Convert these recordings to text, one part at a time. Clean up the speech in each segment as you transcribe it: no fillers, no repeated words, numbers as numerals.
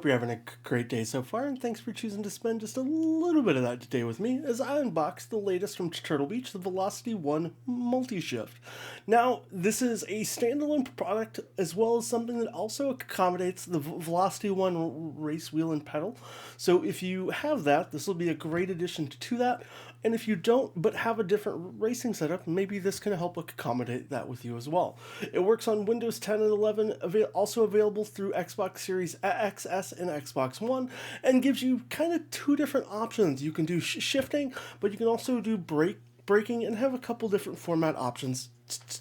hope you're having a great day so far, and thanks for choosing to spend just a little bit of that today with me as I unbox the latest from Turtle Beach, the VelocityOne Multi-Shift. Now, this is a standalone product as well as something that also accommodates the VelocityOne race wheel and pedal. So if you have that, this will be a great addition to that. And if you don't, but have a different racing setup, maybe this can help accommodate that with you as well. It works on Windows 10 and 11, also available through Xbox Series XS and Xbox One, and gives you kind of two different options. You can do shifting, but you can also do braking and have a couple different format options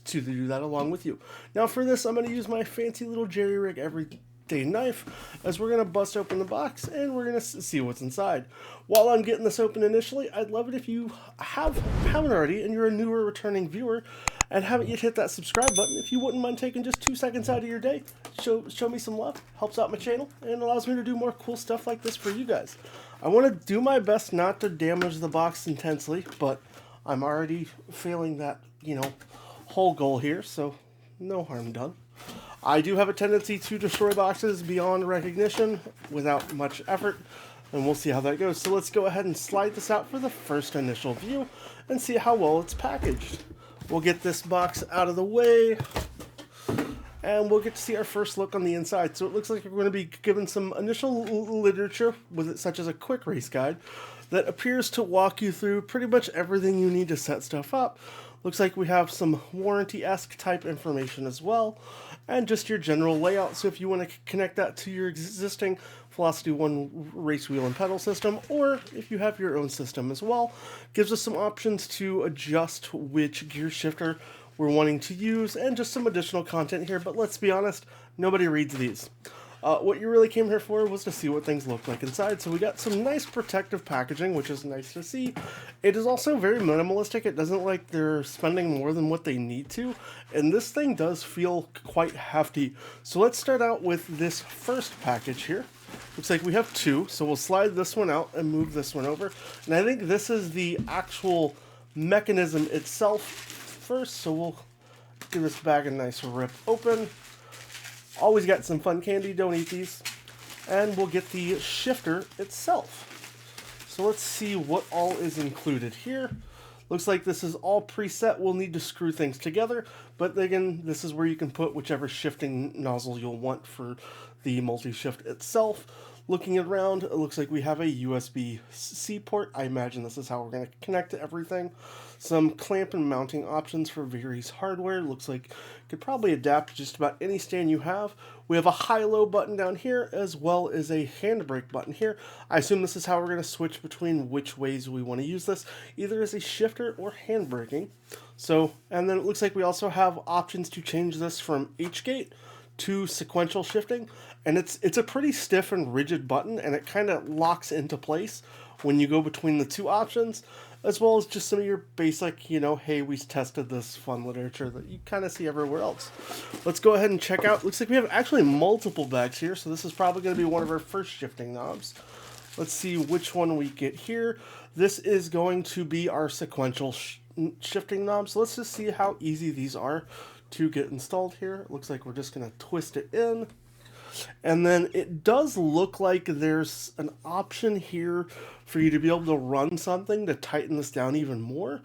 to do that along with you. Now for this, I'm going to use my fancy little jerry rig everyday knife as we're going to bust open the box and we're going to see what's inside. While I'm getting this open initially, I'd love it if you haven't already and you're a newer returning viewer and haven't yet hit that subscribe button. If you wouldn't mind taking just 2 seconds out of your day, show me some love, helps out my channel, and allows me to do more cool stuff like this for you guys. I want to do my best not to damage the box intensely, but I'm already failing that, whole goal here, so no harm done. I do have a tendency to destroy boxes beyond recognition without much effort, and we'll see how that goes. So let's go ahead and slide this out for the first initial view and see how well it's packaged. We'll get this box out of the way, and we'll get to see our first look on the inside. So it looks like we're going to be given some initial literature with it, such as a quick race guide that appears to walk you through pretty much everything you need to set stuff up. Looks like we have some warranty-esque type information as well, and just your general layout. So if you want to connect that to your existing VelocityOne race wheel and pedal system, or if you have your own system as well, gives us some options to adjust which gear shifter we're wanting to use, and just some additional content here. But let's be honest, nobody reads these. What you really came here for was to see what things look like inside. So we got some nice protective packaging, which is nice to see. It is also very minimalistic. It doesn't like they're spending more than what they need to. And this thing does feel quite hefty. So let's start out with this first package here. Looks like we have two. So we'll slide this one out and move this one over. And I think this is the actual mechanism itself first. So we'll give this bag a nice rip open. Always got some fun candy, don't eat these. And we'll get the shifter itself. So let's see what all is included here. Looks like this is all preset. We'll need to screw things together, but again, this is where you can put whichever shifting nozzle you'll want for the multi-shift itself. Looking around, it looks like we have a USB-C port. I imagine this is how we're going to connect to everything. Some clamp and mounting options for various hardware. Looks like you could probably adapt to just about any stand you have. We have a high-low button down here, as well as a handbrake button here. I assume this is how we're going to switch between which ways we want to use this, either as a shifter or handbraking. So, and then it looks like we also have options to change this from H-gate to sequential shifting, and it's a pretty stiff and rigid button, and it kind of locks into place when you go between the two options, as well as just some of your basic, hey, we tested this fun literature that you kind of see everywhere else. Let's go ahead and check out. Looks like we have actually multiple bags here, so this is probably going to be one of our first shifting knobs. Let's see which one we get here. This is going to be our sequential shifting knob, so let's just see how easy these are to get installed here. It looks like we're just going to twist it in. And then it does look like there's an option here for you to be able to run something to tighten this down even more,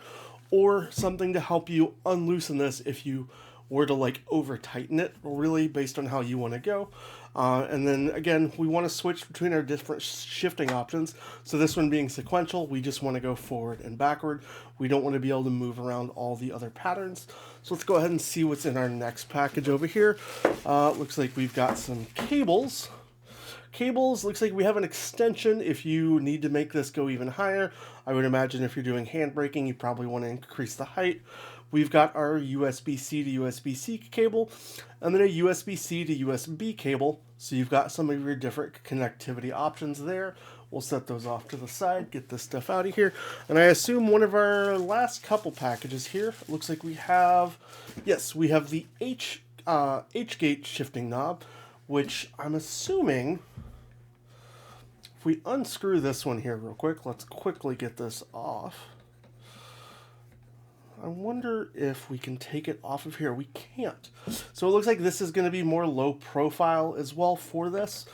or something to help you unloosen this if you were to over tighten it, really based on how you want to go. And then again, we want to switch between our different shifting options. So this one being sequential, we just want to go forward and backward. We don't want to be able to move around all the other patterns. So let's go ahead and see what's in our next package over here. Looks like we've got some cables. Looks like we have an extension if you need to make this go even higher. I would imagine if you're doing handbraking, you probably want to increase the height. We've got our USB-C to USB-C cable, and then a USB-C to USB cable. So you've got some of your different connectivity options there. We'll set those off to the side, get this stuff out of here. And I assume one of our last couple packages here, looks like we have, yes, we have the H-gate shifting knob, which I'm assuming, if we unscrew this one here real quick, let's quickly get this off. I wonder if we can take it off of here. We can't. So it looks like this is going to be more low profile as well for this.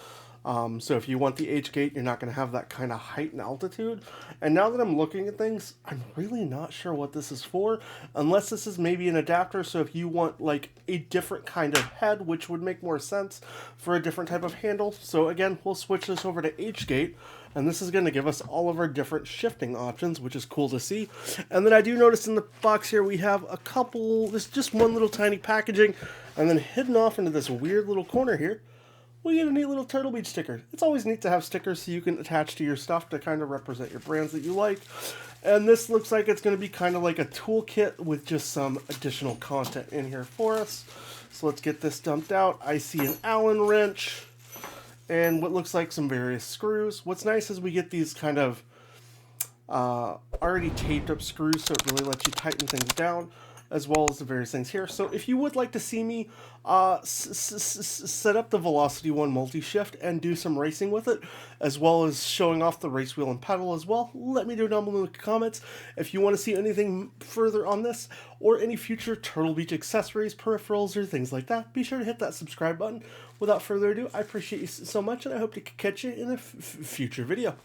So if you want the H-gate, you're not going to have that kind of height and altitude. And now that I'm looking at things, I'm really not sure what this is for, unless this is maybe an adapter. So if you want like a different kind of head, which would make more sense for a different type of handle. So again, we'll switch this over to H-gate, and this is going to give us all of our different shifting options, which is cool to see. And then I do notice in the box here we have a couple, this just one little tiny packaging, and then hidden off into this weird little corner here, we get a neat little Turtle Beach sticker. It's always neat to have stickers so you can attach to your stuff to kind of represent your brands that you like. And this looks like it's going to be kind of like a toolkit with just some additional content in here for us. So let's get this dumped out. I see an Allen wrench and what looks like some various screws. What's nice is we get these kind of already taped up screws, so it really lets you tighten things down, as well as the various things here. So if you would like to see me set up the VelocityOne multi-shift and do some racing with it, as well as showing off the race wheel and pedal as well, let me know down below in the comments. If you want to see anything further on this, or any future Turtle Beach accessories, peripherals, or things like that, be sure to hit that subscribe button. Without further ado, I appreciate you so much, and I hope to catch you in a future video.